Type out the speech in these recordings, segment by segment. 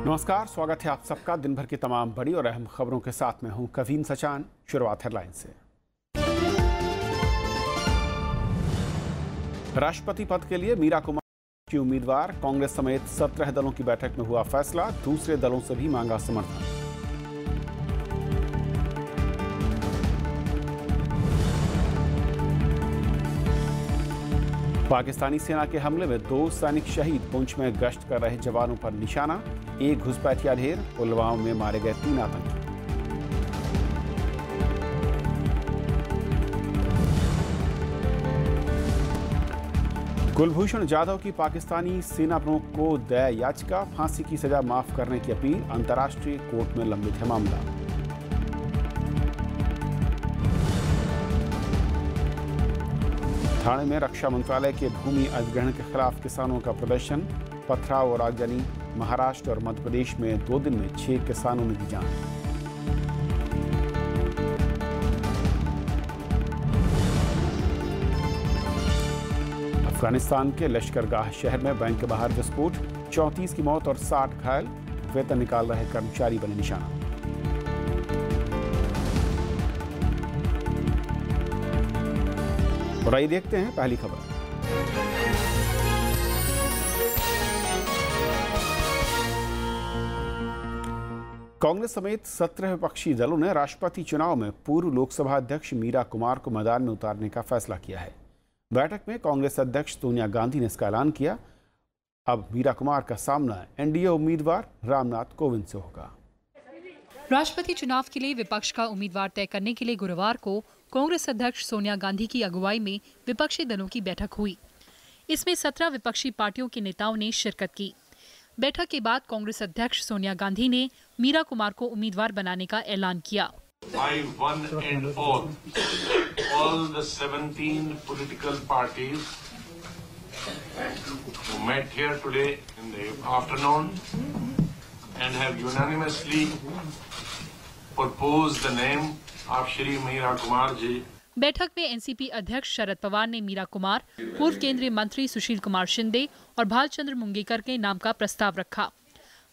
नमस्कार, स्वागत है आप सबका दिन भर की तमाम बड़ी और अहम खबरों के साथ में हूं कवीन सचान। शुरुआत हेडलाइन से। राष्ट्रपति पद के लिए मीरा कुमार की उम्मीदवार, कांग्रेस समेत 17 दलों की बैठक में हुआ फैसला, दूसरे दलों से भी मांगा समर्थन। पाकिस्तानी सेना के हमले में 2 सैनिक शहीद, पुंछ में गश्त कर रहे जवानों पर निशाना, एक घुसपैठिया ढेर, पुलवामा में मारे गए 3 आतंकी। कुलभूषण जाधव की पाकिस्तानी सेना प्रमुख को दया याचिका, फांसी की सजा माफ करने की अपील, अंतर्राष्ट्रीय कोर्ट में लंबित है मामला। ठाणे में रक्षा मंत्रालय के भूमि अधिग्रहण के खिलाफ किसानों का प्रदर्शन, पथराव और आगजनी, महाराष्ट्र और मध्य प्रदेश में 2 दिन में 6 किसानों ने दी जान। अफगानिस्तान के लश्करगाह शहर में बैंक के बाहर विस्फोट, 34 की मौत और 60 घायल, वेतन निकाल रहे कर्मचारी बने निशाना। और आइए देखते हैं पहली खबर। कांग्रेस समेत 17 विपक्षी दलों ने राष्ट्रपति चुनाव में पूर्व लोकसभा अध्यक्ष मीरा कुमार को मैदान में उतारने का फैसला किया है। बैठक में कांग्रेस अध्यक्ष सोनिया गांधी ने इसका ऐलान किया। अब मीरा कुमार का सामना एनडीए उम्मीदवार रामनाथ कोविंद से होगा। राष्ट्रपति चुनाव के लिए विपक्ष का उम्मीदवार तय करने के लिए गुरुवार को कांग्रेस अध्यक्ष सोनिया गांधी की अगुवाई में विपक्षी दलों की बैठक हुई। इसमें 17 विपक्षी पार्टियों के नेताओं ने शिरकत की। बैठक के बाद कांग्रेस अध्यक्ष सोनिया गांधी ने मीरा कुमार को उम्मीदवार बनाने का ऐलान किया। I one and all the 17 political parties who met here today in the afternoon and have unanimously proposed the name of Shri Meera Kumar ji. बैठक में एनसीपी अध्यक्ष शरद पवार ने मीरा कुमार, पूर्व केंद्रीय मंत्री सुशील कुमार शिंदे और भालचंद्र मुंगेकर के नाम का प्रस्ताव रखा।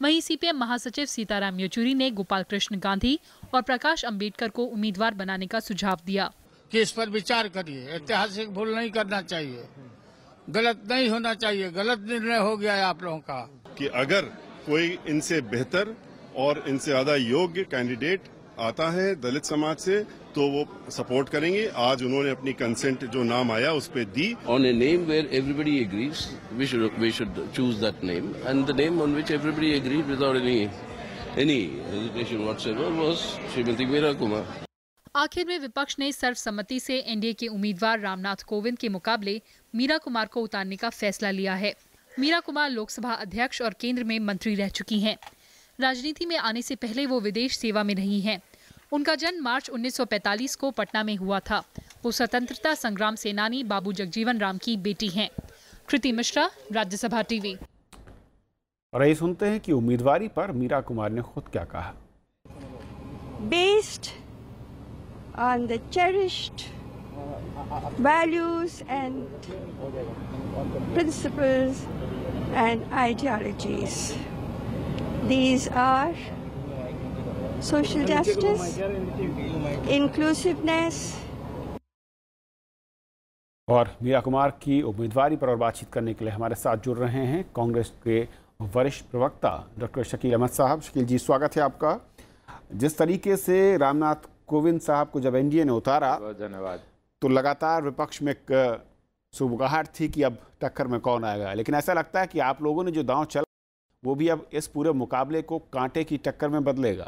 वहीं सीपीएम महासचिव सीताराम येचुरी ने गोपाल कृष्ण गांधी और प्रकाश अंबेडकर को उम्मीदवार बनाने का सुझाव दिया कि इस पर विचार करिए, ऐतिहासिक भूल नहीं करना चाहिए, गलत नहीं होना चाहिए। गलत निर्णय हो गया है आप लोगों का कि अगर कोई इनसे बेहतर और इनसे ज्यादा योग्य कैंडिडेट आता है दलित समाज से तो वो सपोर्ट करेंगे। आज उन्होंने अपनी कंसेंट जो नाम आया उस पे दी। On a name where everybody agrees, we should choose that name, and the name on which everybody agreed without any hesitation whatsoever was Shrimati Meera Kumar. आखिर में विपक्ष ने सर्वसम्मति से एनडीए के उम्मीदवार रामनाथ कोविंद के मुकाबले मीरा कुमार को उतारने का फैसला लिया है। मीरा कुमार लोकसभा अध्यक्ष और केंद्र में मंत्री रह चुकी हैं। राजनीति में आने से पहले वो विदेश सेवा में रही हैं। उनका जन्म मार्च 1945 को पटना में हुआ था। वो स्वतंत्रता संग्राम सेनानी बाबू जगजीवन राम की बेटी हैं। कृति मिश्रा, राज्यसभा टीवी। और ये सुनते हैं कि उम्मीदवारी पर मीरा कुमार ने खुद क्या कहा। Based on the cherished values and principles and ideologies. These are social justice, inclusiveness. और मीरा कुमार की उम्मीदवारी पर और बातचीत करने के लिए हमारे साथ जुड़ रहे हैं कांग्रेस के वरिष्ठ प्रवक्ता डॉक्टर शकील अहमद साहब। शकील जी, स्वागत है आपका। जिस तरीके से रामनाथ कोविंद साहब को जब एनडीए ने उतारा, धन्यवाद, तो लगातार विपक्ष में एक सुबगाहट थी कि अब टक्कर में कौन आएगा, लेकिन ऐसा लगता है कि आप लोगों ने जो दांव चला वो भी अब इस पूरे मुकाबले को कांटे की टक्कर में बदलेगा।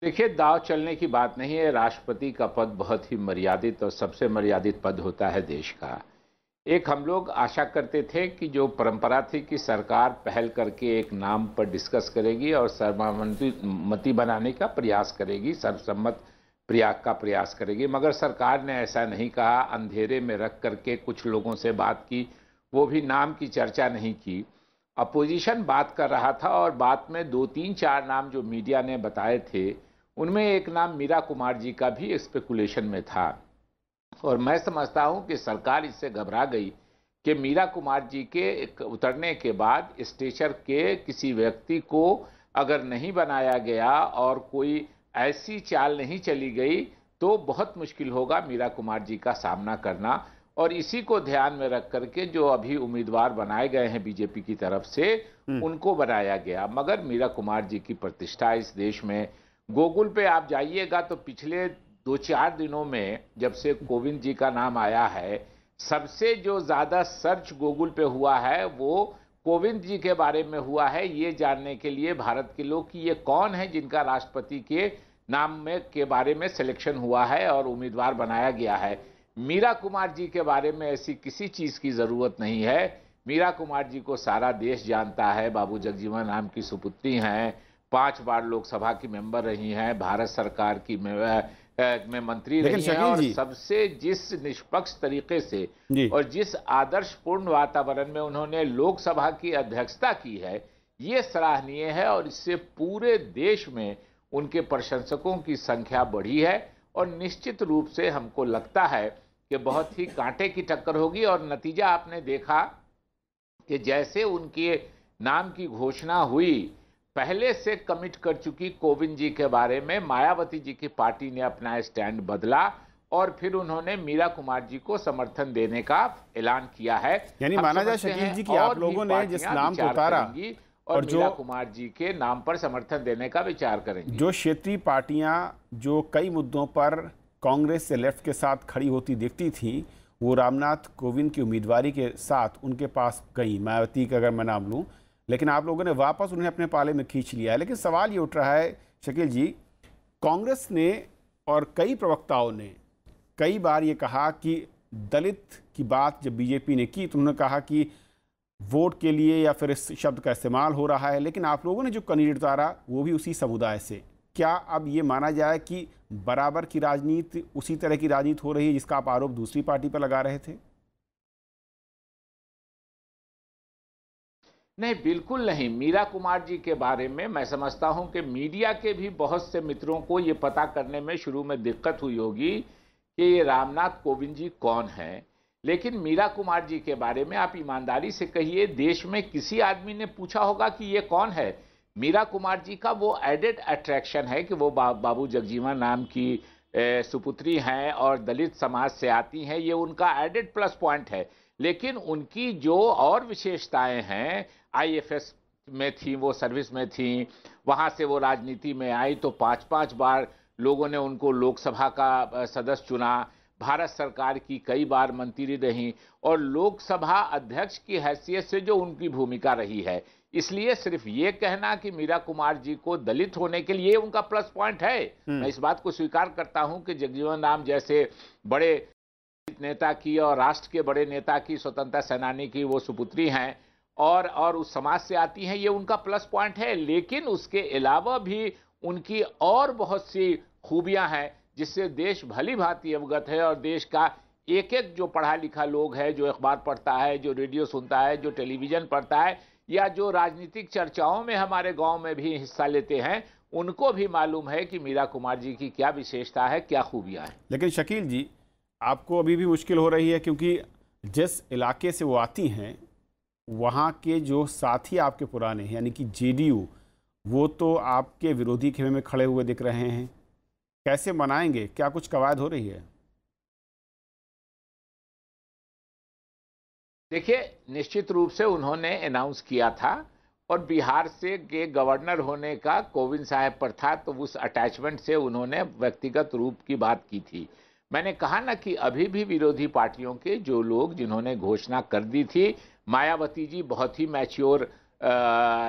देखिए, दाव चलने की बात नहीं है। राष्ट्रपति का पद बहुत ही मर्यादित और सबसे मर्यादित पद होता है देश का। एक हम लोग आशा करते थे कि जो परंपरा थी कि सरकार पहल करके एक नाम पर डिस्कस करेगी और सर्वसम्मति बनाने का प्रयास करेगी, सर्वसम्मत प्रयाग का प्रयास करेगी, मगर सरकार ने ऐसा नहीं कहा। अंधेरे में रख करके कुछ लोगों से बात की, वो भी नाम की चर्चा नहीं की। अपोजिशन बात कर रहा था और बात में 2, 3, 4 नाम जो मीडिया ने बताए थे, उनमें एक नाम मीरा कुमार जी का भी स्पेकुलेशन में था। और मैं समझता हूं कि सरकार इससे घबरा गई कि मीरा कुमार जी के उतरने के बाद स्टेचर के किसी व्यक्ति को अगर नहीं बनाया गया और कोई ऐसी चाल नहीं चली गई तो बहुत मुश्किल होगा मीरा कुमार जी का सामना करना। और इसी को ध्यान में रख करके जो अभी उम्मीदवार बनाए गए हैं बीजेपी की तरफ से उनको बनाया गया। मगर मीरा कुमार जी की प्रतिष्ठा इस देश में, गूगल पे आप जाइएगा तो पिछले 2-4 दिनों में जब से कोविंद जी का नाम आया है, सबसे जो ज्यादा सर्च गूगल पे हुआ है वो कोविंद जी के बारे में हुआ है, ये जानने के लिए भारत के लोग कि ये कौन है जिनका राष्ट्रपति के नाम में के बारे में सिलेक्शन हुआ है और उम्मीदवार बनाया गया है। मीरा कुमार जी के बारे में ऐसी किसी चीज की जरूरत नहीं है। मीरा कुमार जी को सारा देश जानता है। बाबू जगजीवन राम की सुपुत्री हैं, 5 बार लोकसभा की मेंबर रही हैं, भारत सरकार की में मंत्री रही हैं और सबसे जिस निष्पक्ष तरीके से और जिस आदर्शपूर्ण वातावरण में उन्होंने लोकसभा की अध्यक्षता की है, ये सराहनीय है और इससे पूरे देश में उनके प्रशंसकों की संख्या बढ़ी है। और निश्चित रूप से हमको लगता है कि बहुत ही कांटे की टक्कर होगी। और नतीजा आपने देखा कि जैसे उनके नाम की घोषणा हुई, पहले से कमिट कर चुकी कोविंद जी के बारे में मायावती जी की पार्टी ने अपना स्टैंड बदला और फिर उन्होंने मीरा कुमार जी को समर्थन देने का ऐलान किया है। यानी माना जाए शकील जी कि आप लोगों ने जिस नाम को उतारा और मीरा कुमार जी के नाम पर समर्थन देने का विचार करेंगे। जो क्षेत्रीय पार्टियां जो कई मुद्दों पर कांग्रेस से लेफ्ट के साथ खड़ी होती दिखती थी, वो रामनाथ कोविंद की उम्मीदवारी के साथ उनके पास गई। मायावती का अगर मैं नाम लूं, लेकिन आप लोगों ने वापस उन्हें अपने पाले में खींच लिया है। लेकिन सवाल ये उठ रहा है शकील जी, कांग्रेस ने और कई प्रवक्ताओं ने कई बार ये कहा कि दलित की बात जब बीजेपी ने की तो उन्होंने कहा कि वोट के लिए या फिर इस शब्द का इस्तेमाल हो रहा है। लेकिन आप लोगों ने जो कैंडिडेट उतारा वो भी उसी समुदाय से। क्या अब ये माना जाए कि बराबर की राजनीति, उसी तरह की राजनीति हो रही है जिसका आप आरोप दूसरी पार्टी पर लगा रहे थे? नहीं, बिल्कुल नहीं। मीरा कुमार जी के बारे में मैं समझता हूं कि मीडिया के भी बहुत से मित्रों को ये पता करने में शुरू में दिक्कत हुई होगी कि ये रामनाथ कोविंद जी कौन है। लेकिन मीरा कुमार जी के बारे में आप ईमानदारी से कहिए, देश में किसी आदमी ने पूछा होगा कि ये कौन है? मीरा कुमार जी का वो एडेड अट्रैक्शन है कि वो बाबू जगजीवन राम की सुपुत्री हैं और दलित समाज से आती हैं, ये उनका एडेड प्लस पॉइंट है। लेकिन उनकी जो और विशेषताएं हैं, आईएफएस में थी, वो सर्विस में थी, वहां से वो राजनीति में आई तो 5-5 बार लोगों ने उनको लोकसभा का सदस्य चुना, भारत सरकार की कई बार मंत्री रही और लोकसभा अध्यक्ष की हैसियत से जो उनकी भूमिका रही है। इसलिए सिर्फ ये कहना कि मीरा कुमार जी को दलित होने के लिए उनका प्लस पॉइंट है, मैं इस बात को स्वीकार करता हूं कि जगजीवन राम जैसे बड़े नेता की और राष्ट्र के बड़े नेता की, स्वतंत्रता सेनानी की वो सुपुत्री हैं और उस समाज से आती हैं, ये उनका प्लस पॉइंट है। लेकिन उसके अलावा भी उनकी और बहुत सी खूबियां हैं जिससे देश भली भांति अवगत है और देश का एक एक जो पढ़ा लिखा लोग है, जो अखबार पढ़ता है, जो रेडियो सुनता है, जो टेलीविजन पढ़ता है या जो राजनीतिक चर्चाओं में हमारे गांव में भी हिस्सा लेते हैं, उनको भी मालूम है कि मीरा कुमार जी की क्या विशेषता है, क्या खूबियां हैं। लेकिन शकील जी, आपको अभी भी मुश्किल हो रही है क्योंकि जिस इलाके से वो आती हैं वहाँ के जो साथी आपके पुराने हैं यानी कि जेडीयू, वो तो आपके विरोधी खेमे में खड़े हुए दिख रहे हैं। कैसे मनाएंगे? क्या कुछ कवायद हो रही है? देखिए, निश्चित रूप से उन्होंने अनाउंस किया था और बिहार से के गवर्नर होने का कोविंद साहब पर था, तो उस अटैचमेंट से उन्होंने व्यक्तिगत रूप की बात की थी। मैंने कहा ना कि अभी भी विरोधी पार्टियों के जो लोग जिन्होंने घोषणा कर दी थी, मायावती जी बहुत ही मैच्योर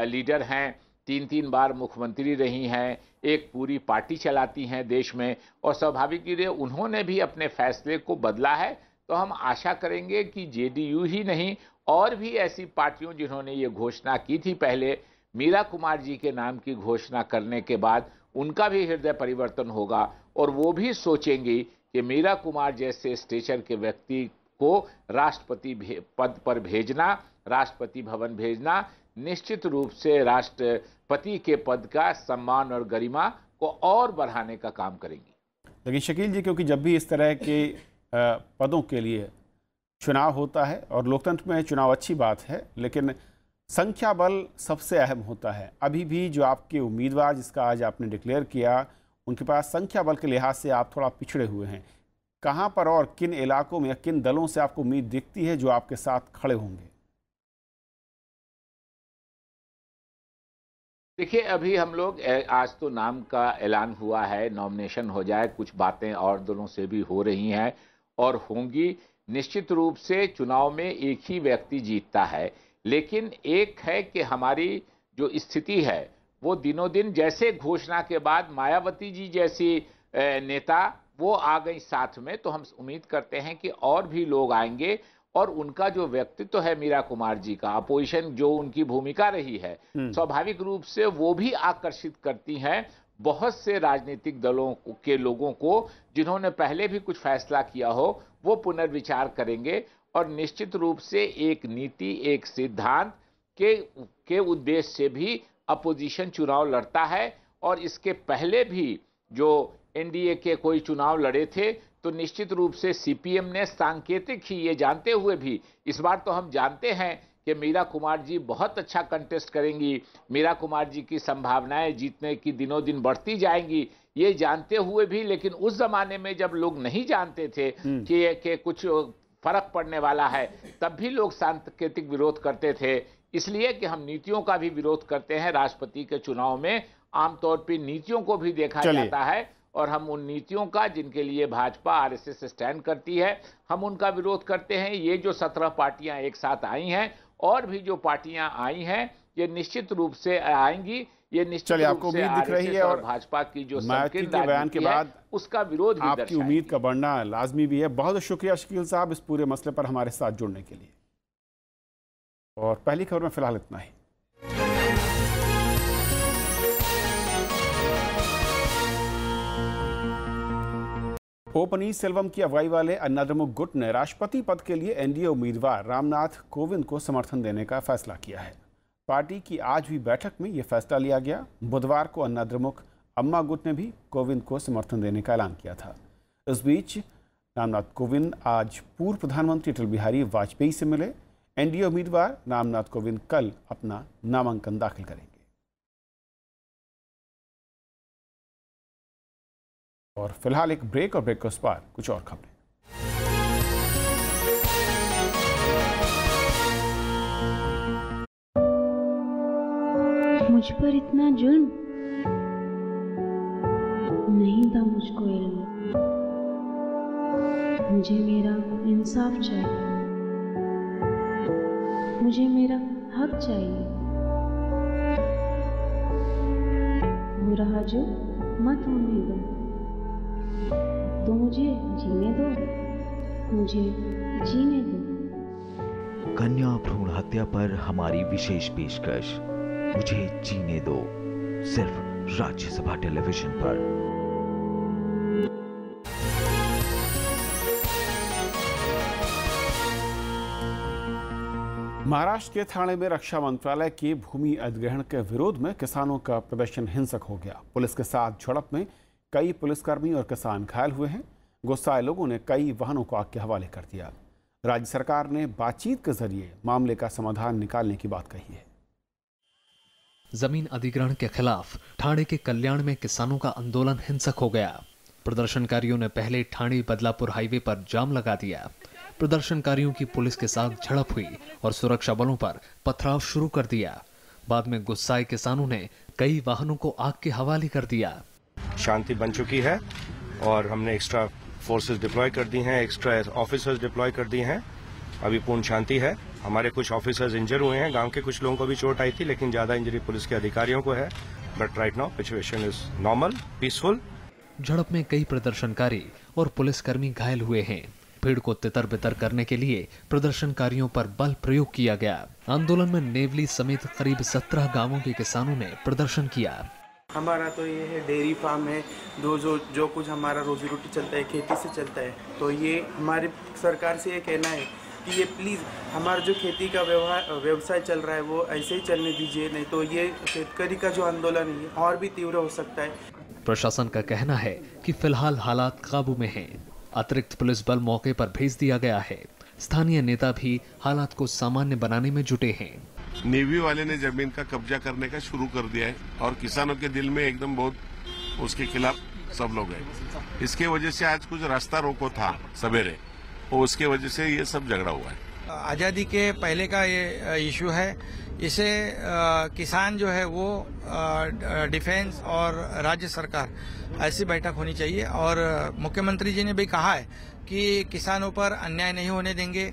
लीडर हैं, 3-3 बार मुख्यमंत्री रही हैं, एक पूरी पार्टी चलाती हैं देश में और स्वाभाविक ही उन्होंने भी अपने फैसले को बदला है। तो हम आशा करेंगे कि जेडीयू ही नहीं और भी ऐसी पार्टियों जिन्होंने ये घोषणा की थी पहले, मीरा कुमार जी के नाम की घोषणा करने के बाद उनका भी हृदय परिवर्तन होगा और वो भी सोचेंगी कि मीरा कुमार जैसे स्टेचर के व्यक्ति को राष्ट्रपति पद पर भेजना, राष्ट्रपति भवन भेजना, निश्चित रूप से राष्ट्रपति के पद का सम्मान और गरिमा को और बढ़ाने का काम करेंगी। लेकिन शकील जी, क्योंकि जब भी इस तरह के पदों के लिए चुनाव होता है और लोकतंत्र में चुनाव अच्छी बात है, लेकिन संख्या बल सबसे अहम होता है। अभी भी जो आपके उम्मीदवार जिसका आज आपने डिक्लेयर किया, उनके पास संख्या बल के लिहाज से आप थोड़ा पिछड़े हुए हैं। कहाँ पर और किन इलाकों में या किन दलों से आपको उम्मीद दिखती है जो आपके साथ खड़े होंगे? देखिए, अभी हम लोग आज तो नाम का ऐलान हुआ है, नॉमिनेशन हो जाए, कुछ बातें और दलों से भी हो रही हैं और होंगी। निश्चित रूप से चुनाव में एक ही व्यक्ति जीतता है, लेकिन एक है कि हमारी जो स्थिति है वो दिनों दिन, जैसे घोषणा के बाद मायावती जी जैसी नेता वो आ गई साथ में, तो हम उम्मीद करते हैं कि और भी लोग आएंगे और उनका जो व्यक्तित्व है मीरा कुमार जी का, अपोजिशन जो उनकी भूमिका रही है, स्वाभाविक रूप से वो भी आकर्षित करती हैं बहुत से राजनीतिक दलों के लोगों को, जिन्होंने पहले भी कुछ फैसला किया हो वो पुनर्विचार करेंगे और निश्चित रूप से एक नीति, एक सिद्धांत के उद्देश्य से भी अपोजिशन चुनाव लड़ता है। और इसके पहले भी जो एनडीए के कोई चुनाव लड़े थे तो निश्चित रूप से सीपीएम ने सांकेतिक ही ये जानते हुए भी, इस बार तो हम जानते हैं कि मीरा कुमार जी बहुत अच्छा कंटेस्ट करेंगी, मीरा कुमार जी की संभावनाएं जीतने की दिनों दिन बढ़ती जाएंगी, ये जानते हुए भी, लेकिन उस जमाने में जब लोग नहीं जानते थे कि कुछ फर्क पड़ने वाला है, तब भी लोग सांकेतिक विरोध करते थे। इसलिए कि हम नीतियों का भी विरोध करते हैं। राष्ट्रपति के चुनाव में आमतौर पर नीतियों को भी देखा जाता है और हम उन नीतियों का, जिनके लिए भाजपा आरएसएस स्टैंड करती है, हम उनका विरोध करते हैं। ये जो 17 पार्टियां एक साथ आई हैं और भी जो पार्टियां आई हैं, ये निश्चित रूप से आएंगी। ये निश्चित रूप से दिख रही है और भाजपा की जो बयान के बाद उसका विरोध भी आपकी उम्मीद का बढ़ना लाजमी भी है। बहुत शुक्रिया शकील साहब इस पूरे मसले पर हमारे साथ जुड़ने के लिए। और पहली खबर में फिलहाल इतना ही। ओ पनीरसेल्वम की अगुवाई वाले अन्नाद्रमुक गुट ने राष्ट्रपति पद के लिए एनडीए उम्मीदवार रामनाथ कोविंद को समर्थन देने का फैसला किया है। पार्टी की आज हुई बैठक में यह फैसला लिया गया। बुधवार को अन्नाद्रमुक अम्मा गुट ने भी कोविंद को समर्थन देने का ऐलान किया था। इस बीच रामनाथ कोविंद आज पूर्व प्रधानमंत्री अटल बिहारी वाजपेयी से मिले। एनडीए उम्मीदवार रामनाथ कोविंद कल अपना नामांकन दाखिल करेंगे। और फिलहाल एक ब्रेक और ब्रेक के उस पार कुछ और खबरें। मुझ पर इतना जुल्म नहीं था मुझको इल्म। मुझे मेरा इंसाफ चाहिए, मुझे मेरा हक चाहिए। हो रहा जो मत होने दो, तो मुझे जीने दो, मुझे जीने दो। कन्या भ्रूण हत्या पर हमारी विशेष पेशकश, मुझे जीने दो, सिर्फ राज्यसभा टेलीविजन पर। महाराष्ट्र के ठाणे में रक्षा मंत्रालय के भूमि अधिग्रहण के विरोध में किसानों का प्रदर्शन हिंसक हो गया। पुलिस के साथ झड़प में कई पुलिसकर्मी और किसान घायल हुए हैं। गुस्साए लोगों ने कई वाहनों को आग के हवाले कर दिया। राज्य सरकार ने बातचीत के जरिए मामले का समाधान निकालने की बात कही है। जमीन अधिग्रहण के खिलाफ ठाणे के कल्याण में किसानों का आंदोलन हिंसक हो गया। प्रदर्शनकारियों ने पहले ठाणे बदलापुर हाईवे पर जाम लगा दिया। प्रदर्शनकारियों की पुलिस के साथ झड़प हुई और सुरक्षा बलों पर पथराव शुरू कर दिया। बाद में गुस्साए किसानों ने कई वाहनों को आग के हवाले कर दिया। शांति बन चुकी है और हमने एक्स्ट्रा फोर्सेस डिप्लॉय कर दी हैं, एक्स्ट्रा ऑफिसर्स डिप्लॉय कर दिए हैं। अभी पूर्ण शांति है। हमारे कुछ ऑफिसर्स इंजर हुए हैं, गांव के कुछ लोगों को भी चोट आई थी, लेकिन ज्यादा इंजरी पुलिस के अधिकारियों को है। But right now situation is normal, peaceful. झड़प में कई प्रदर्शनकारी और पुलिसकर्मी घायल हुए हैं। भीड़ को तितर बितर करने के लिए प्रदर्शनकारियों पर बल प्रयोग किया गया। आंदोलन में नेवली समेत करीब 17 गांवों के किसानों ने प्रदर्शन किया। हमारा तो ये है डेयरी फार्म है, जो कुछ हमारा रोजी रोटी चलता है खेती से चलता है। तो ये हमारी सरकार से ये कहना है कि ये प्लीज़ हमारा जो खेती का व्यवसाय चल रहा है वो ऐसे ही चलने दीजिए, नहीं तो ये शेतकरी का जो आंदोलन है और भी तीव्र हो सकता है। प्रशासन का कहना है कि फिलहाल हालात काबू में हैं। अतिरिक्त पुलिस बल मौके पर भेज दिया गया है। स्थानीय नेता भी हालात को सामान्य बनाने में जुटे हैं। नेवी वाले ने जमीन का कब्जा करने का शुरू कर दिया है और किसानों के दिल में एकदम बहुत उसके खिलाफ सब लोग हैं। इसके वजह से आज कुछ रास्ता रोको था सवेरे, और उसके वजह से ये सब झगड़ा हुआ है। आजादी के पहले का ये इशू है। इसे किसान जो है वो डिफेंस और राज्य सरकार ऐसी बैठक होनी चाहिए, और मुख्यमंत्री जी ने भी कहा है कि किसानों पर अन्याय नहीं होने देंगे।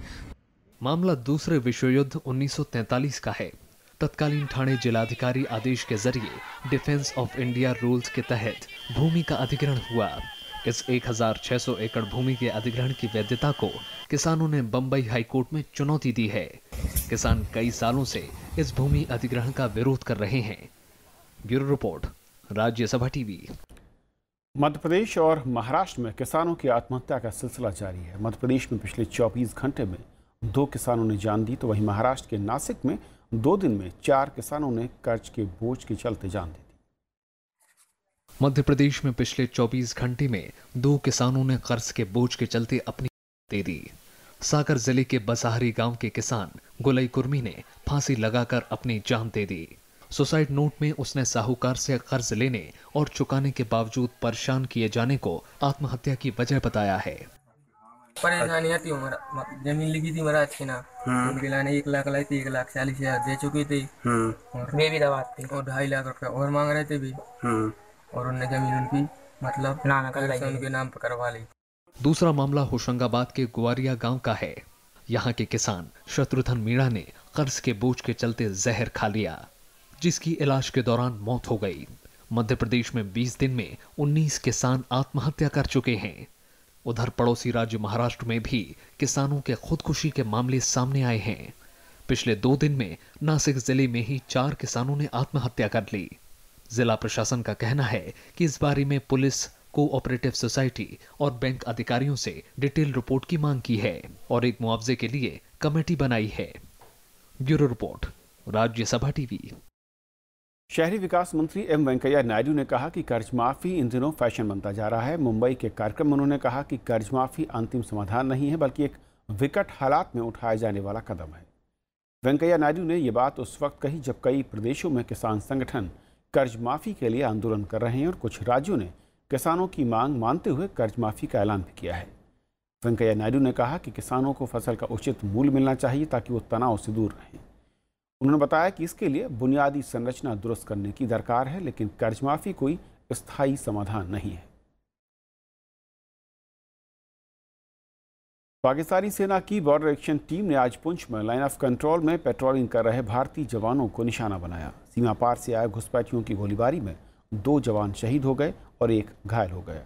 मामला दूसरे विश्व युद्ध 1943 का है। तत्कालीन ठाणे जिलाधिकारी आदेश के जरिए डिफेंस ऑफ इंडिया रूल्स के तहत भूमि का अधिग्रहण हुआ। इस 1600 एकड़ भूमि के अधिग्रहण की वैधता को किसानों ने बंबई हाईकोर्ट में चुनौती दी है। किसान कई सालों से इस भूमि अधिग्रहण का विरोध कर रहे हैं। Bureau report, Rajya Sabha TV. Madhya Pradesh और महाराष्ट्र में किसानों की आत्महत्या का सिलसिला जारी है। मध्य प्रदेश में पिछले 24 घंटे में 2 किसानों ने जान दी, तो वहीं महाराष्ट्र के नासिक में 2 दिन में 4 किसानों ने कर्ज के बोझ के चलते जान दी थी। मध्य प्रदेश में पिछले 24 घंटे में 2 किसानों ने कर्ज के बोझ के चलते अपनी दे दी। सागर जिले के बसाहरी गांव के किसान गुलई कुर्मी ने फांसी लगाकर अपनी जान दे दी। सुसाइड नोट में उसने साहूकार से कर्ज लेने और चुकाने के बावजूद परेशान किए जाने को आत्महत्या की वजह बताया है। परेशानी थी, जमीन लिखी थी महाराज की ना, उनके लाने 1 लाख लाई थी, 1,40,000 दे चुकी थी, वे भी दबाते थे, और 2.5 लाख रुपया और मांग रहे थे भी, और उनने जमीन उनकी मतलब उनके नाम पर करवा ली। दूसरा मामला होशंगाबाद के गुआरिया गांव का है। यहां के किसान शत्रुघ्न मीणा ने कर्ज के बोझ के चलते जहर खा लिया, जिसकी इलाज के दौरान मौत हो गई। मध्य प्रदेश में 20 दिन में 19 किसान आत्महत्या कर चुके हैं। उधर पड़ोसी राज्य महाराष्ट्र में भी किसानों के खुदकुशी के मामले सामने आए हैं। पिछले 2 दिन में नासिक जिले में ही 4 किसानों ने आत्महत्या कर ली। जिला प्रशासन का कहना है कि इस बारे में पुलिस, कोऑपरेटिव सोसाइटी और बैंक अधिकारियों से डिटेल रिपोर्ट की मांग की है और एक मुआवजे के लिए कमेटी बनाई है। Bureau report, Rajya Sabha TV. शहरी विकास मंत्री एम वेंकैया नायडू ने कहा कि कर्ज माफी इन दिनों फैशन बनता जा रहा है। मुंबई के कार्यक्रम में उन्होंने कहा कि कर्ज माफी अंतिम समाधान नहीं है, बल्कि एक विकट हालात में उठाया जाने वाला कदम है। वेंकैया नायडू ने ये बात उस वक्त कही जब कई प्रदेशों में किसान संगठन कर्ज माफी के लिए आंदोलन कर रहे हैं और कुछ राज्यों ने किसानों की मांग मानते हुए कर्ज माफी का ऐलान भी किया है। वेंकैया नायडू ने कहा कि किसानों को फसल का उचित मूल्य मिलना चाहिए ताकि वो तनाव से दूर रहें। उन्होंने बताया कि इसके लिए बुनियादी संरचना दुरुस्त करने की दरकार है, लेकिन कर्ज माफी कोई स्थायी समाधान नहीं है। पाकिस्तानी सेना की बॉर्डर एक्शन टीम ने आज पुंछ में लाइन ऑफ कंट्रोल में पेट्रोलिंग कर रहे भारतीय जवानों को निशाना बनाया। सीमा पार से आए घुसपैठियों की गोलीबारी में 2 जवान शहीद हो गए और 1 घायल हो गया।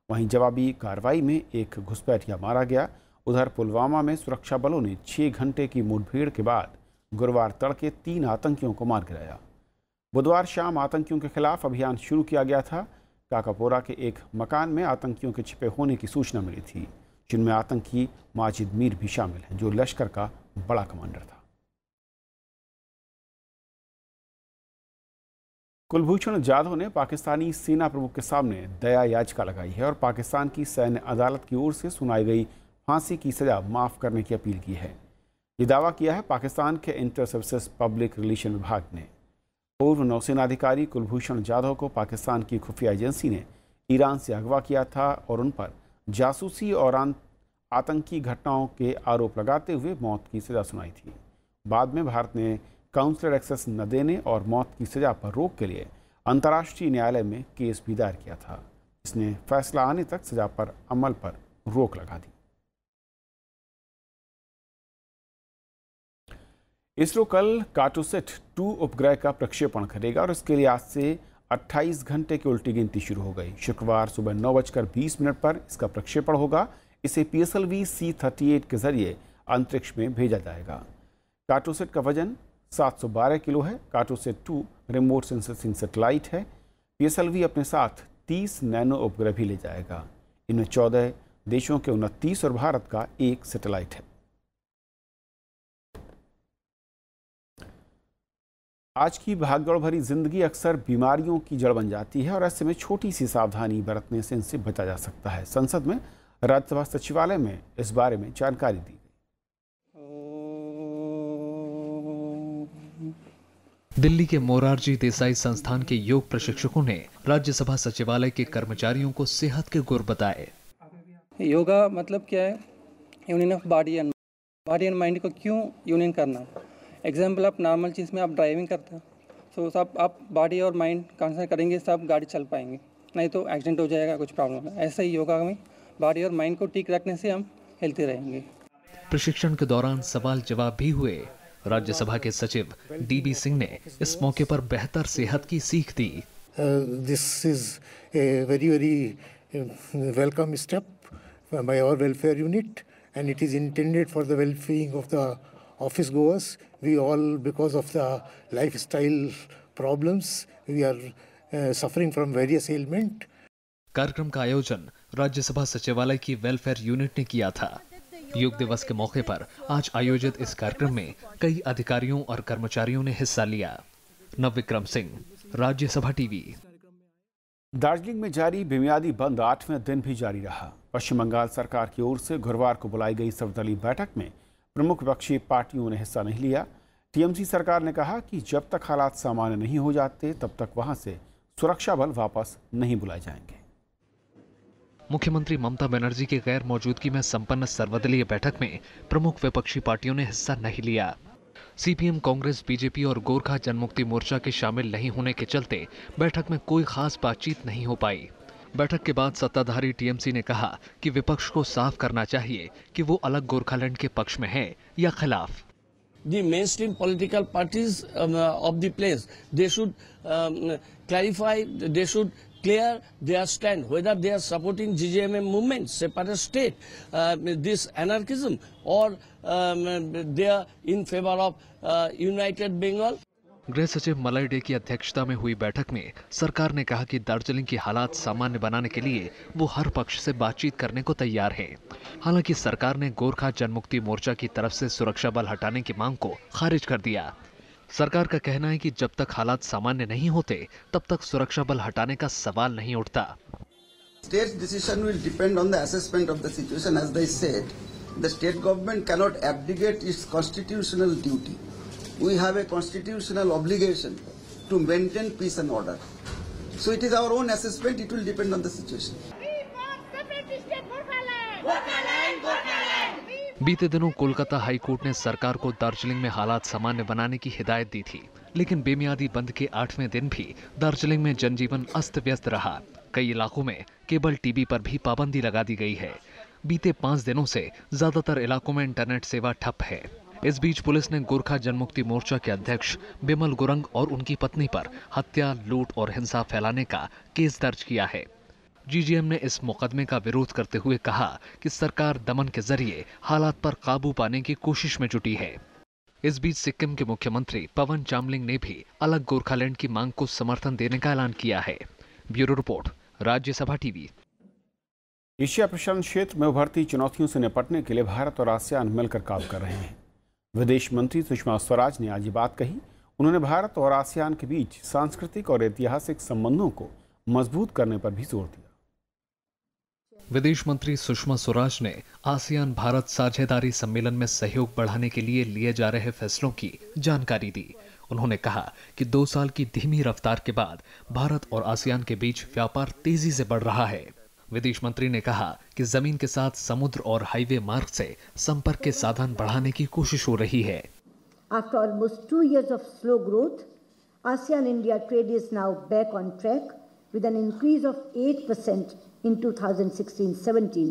वहीं जवाबी कार्रवाई में 1 घुसपैठिया मारा गया। उधर पुलवामा में सुरक्षा बलों ने 6 घंटे की मुठभेड़ के बाद गुरुवार तड़के 3 आतंकियों को मार गिराया। बुधवार शाम आतंकियों के खिलाफ अभियान शुरू किया गया था। काकापोरा के एक मकान में आतंकियों के छिपे होने की सूचना मिली थी, जिनमें आतंकी माजिद मीर भी शामिल हैं, जो लश्कर का बड़ा कमांडर था। कुलभूषण जाधव ने पाकिस्तानी सेना प्रमुख के सामने दया याचिका लगाई है और पाकिस्तान की सैन्य अदालत की ओर से सुनाई गई फांसी की सजा माफ करने की अपील की है। ये दावा किया है पाकिस्तान के इंटर सर्विसेज पब्लिक रिलेशन विभाग ने। पूर्व नौसेना अधिकारी कुलभूषण जाधव को पाकिस्तान की खुफिया एजेंसी ने ईरान से अगवा किया था और उन पर जासूसी और आतंकी घटनाओं के आरोप लगाते हुए मौत की सजा सुनाई थी। बाद में भारत ने काउंसलर एक्सेस न देने और मौत की सजा पर रोक के लिए अंतर्राष्ट्रीय न्यायालय में केस भी दायर किया था। इसने फैसला आने तक सजा पर अमल पर रोक लगा दी। इसरो कल कार्टोसैट 2 उपग्रह का प्रक्षेपण करेगा और इसके लिए आज से 28 घंटे की उल्टी गिनती शुरू हो गई। शुक्रवार सुबह 9:20 पर इसका प्रक्षेपण होगा। इसे PSLV C-38 के जरिए अंतरिक्ष में भेजा जाएगा। कार्टोसैट का वजन 712 किलो है। कार्टोसैट 2 रिमोट सेंसिंग सैटेलाइट है। PSLV अपने साथ 30 नैनो उपग्रह भी ले जाएगा। इनमें 14 देशों के 29 और भारत का 1 सैटेलाइट है। आज की भागदौड़ भरी जिंदगी अक्सर बीमारियों की जड़ बन जाती है और ऐसे में छोटी सी सावधानी बरतने से इनसे बचा जा सकता है। संसद में राज्यसभा सचिवालय में इस बारे में जानकारी दी गई। दिल्ली के मोरारजी देसाई संस्थान के योग प्रशिक्षकों ने राज्यसभा सचिवालय के कर्मचारियों को सेहत के गुर बताए। योगा मतलब क्या है? Union of body and mind को क्यों यूनियन करना? एग्जाम्पल, आप नॉर्मल चीज़ में आप ड्राइविंग करते हो, तो सब आप बॉडी और माइंड कंसर्न करेंगे, सब गाड़ी चल पाएंगे, नहीं तो एक्सीडेंट हो जाएगा, कुछ प्रॉब्लम है। ऐसे ही योगा में बॉडी और माइंड को ठीक रखने से हम हेल्थी रहेंगे। प्रशिक्षण के दौरान सवाल जवाब भी हुए। राज्यसभा के सचिव DB सिंह ने इस मौके पर बेहतर सेहत की सीख दी। This is a very welcome step by our welfare unit and it is intended for the wellbeing of the office goers. We all, because of the lifestyle problems, we are suffering from various element. कार्यक्रम का आयोजन राज्यसभा सचिवालय की welfare unit ने किया था। योग दिवस के मौके पर आज आयोजित इस कार्यक्रम में कई अधिकारियों और कर्मचारियों ने हिस्सा लिया। नवविक्रम सिंह, राज्यसभा टीवी। दार्जिलिंग में जारी बेमियादी बंद 8वें दिन भी जारी रहा। पश्चिम बंगाल सरकार की ओर से गुरुवार को बुलाई गई सर्वदलीय बैठक में प्रमुख विपक्षी पार्टियों ने हिस्सा नहीं लिया। TMC सरकार ने कहा कि जब तक हालात सामान्य नहीं हो जाते तब तक वहां से सुरक्षा बल वापस नहीं बुलाए जाएंगे। मुख्यमंत्री ममता बनर्जी की गैर मौजूदगी में संपन्न सर्वदलीय बैठक में प्रमुख विपक्षी पार्टियों ने हिस्सा नहीं लिया। CPM, कांग्रेस, BJP और गोरखा जनमुक्ति मोर्चा के शामिल नहीं होने के चलते बैठक में कोई खास बातचीत नहीं हो पाई। बैठक के बाद सत्ताधारी TMC ने कहा कि विपक्ष को साफ करना चाहिए कि वो अलग गोरखालैंड के पक्ष में है या खिलाफ। The mainstream political parties of the place, they should clarify, they should clear their stand, whether they are supporting GJMM movement, separate state, this anarchism, or they are in favor of United Bengal. गृह सचिव Malay day की अध्यक्षता में हुई बैठक में सरकार ने कहा कि दार्जिलिंग की हालात सामान्य बनाने के लिए वो हर पक्ष से बातचीत करने को तैयार है। हालांकि सरकार ने गोरखा जनमुक्ति मोर्चा की तरफ से सुरक्षा बल हटाने की मांग को खारिज कर दिया। सरकार का कहना है कि जब तक हालात सामान्य नहीं होते तब तक सुरक्षा बल हटाने का सवाल नहीं उठता। State's decision will depend on the assessment of the situation. As they said, the state government cannot abdicate its constitutional duty. We have a constitutional obligation to maintain peace and order. So it is our own assessment. It will depend on the situation. बीते दिनों Kolkata high court ने सरकार को दार्जिलिंग में हालात सामान्य बनाने की हिदायत दी थी, लेकिन बेमियादी बंद के 8वें दिन भी दार्जिलिंग में जनजीवन अस्त व्यस्त रहा। कई इलाकों में केबल टीवी पर भी पाबंदी लगा दी गई है। बीते 5 दिनों से ज्यादातर इलाकों में इंटरनेट सेवा ठप है। इस बीच पुलिस ने गोरखा जनमुक्ति मोर्चा के अध्यक्ष बिमल गुरंग और उनकी पत्नी पर हत्या, लूट और हिंसा फैलाने का केस दर्ज किया है। GGM ने इस मुकदमे का विरोध करते हुए कहा कि सरकार दमन के जरिए हालात पर काबू पाने की कोशिश में जुटी है। इस बीच सिक्किम के मुख्यमंत्री पवन चामलिंग ने भी अलग गोरखालैंड की मांग को समर्थन देने का ऐलान किया है। Bureau report, Rajya Sabha TV. Asia प्रशांत क्षेत्र में उभरती चुनौतियों से निपटने के लिए भारत और आसियान मिलकर काम कर रहे हैं। विदेश मंत्री सुषमा स्वराज ने आज ये बात कही। उन्होंने भारत और आसियान के बीच सांस्कृतिक और ऐतिहासिक संबंधों को मजबूत करने पर भी जोर दिया। विदेश मंत्री सुषमा स्वराज ने आसियान भारत साझेदारी सम्मेलन में सहयोग बढ़ाने के लिए लिए जा रहे फैसलों की जानकारी दी। उन्होंने कहा कि 2 साल की धीमी रफ्तार के बाद भारत और आसियान के बीच व्यापार तेजी से बढ़ रहा है। विदेश मंत्री ने कहा कि जमीन के साथ समुद्र और हाईवे मार्ग से संपर्क के साधन बढ़ाने की कोशिश हो रही है। After almost 2 years of slow growth, ASEAN-India trade is now back on track with an increase of 8% in 2016-17,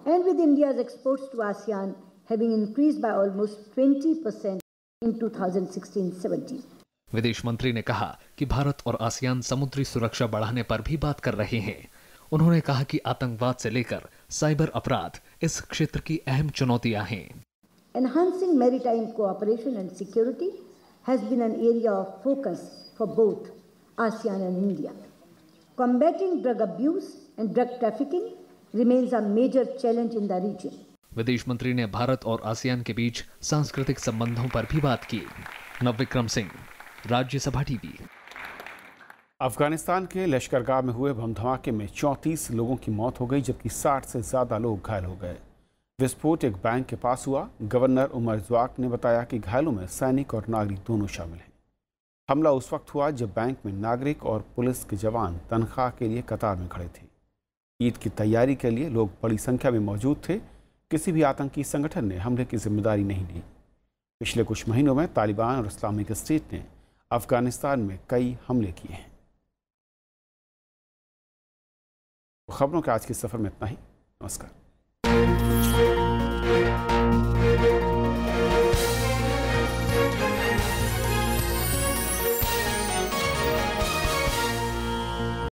and with India's exports to ASEAN having increased by almost 20% in 2016-17. विदेश मंत्री ने कहा कि भारत और आसियान समुद्री सुरक्षा बढ़ाने पर भी बात कर रहे हैं। उन्होंने कहा कि आतंकवाद से लेकर साइबर अपराध इस क्षेत्र की अहम चुनौतियां हैं। Enhancing maritime cooperation and security has been an area of focus for both ASEAN and India. Combating drug abuse and drug trafficking remains a major challenge in the region. विदेश मंत्री ने भारत और आसियान के बीच सांस्कृतिक संबंधों पर भी बात की। नवविक्रम सिंह, राज्यसभा टीवी। अफगानिस्तान के लश्करगाह में हुए बम धमाके में 34 लोगों की मौत हो गई, जबकि 60 से ज्यादा लोग घायल हो गए। विस्फोट एक बैंक के पास हुआ। गवर्नर उमर ज़्वाक ने बताया कि घायलों में सैनिक और नागरिक दोनों शामिल हैं। हमला उस वक्त हुआ जब बैंक में नागरिक और पुलिस के जवान तनख्वाह के लिए कतार में खड़े थे। ईद की तैयारी के लिए लोग बड़ी संख्या में मौजूद थे। किसी भी आतंकी संगठन ने हमले की जिम्मेदारी नहीं ली। पिछले कुछ महीनों में तालिबान और इस्लामिक स्टेट ने अफगानिस्तान में कई हमले किए हैं। खबरों के आज के सफर में इतना ही। नमस्कार।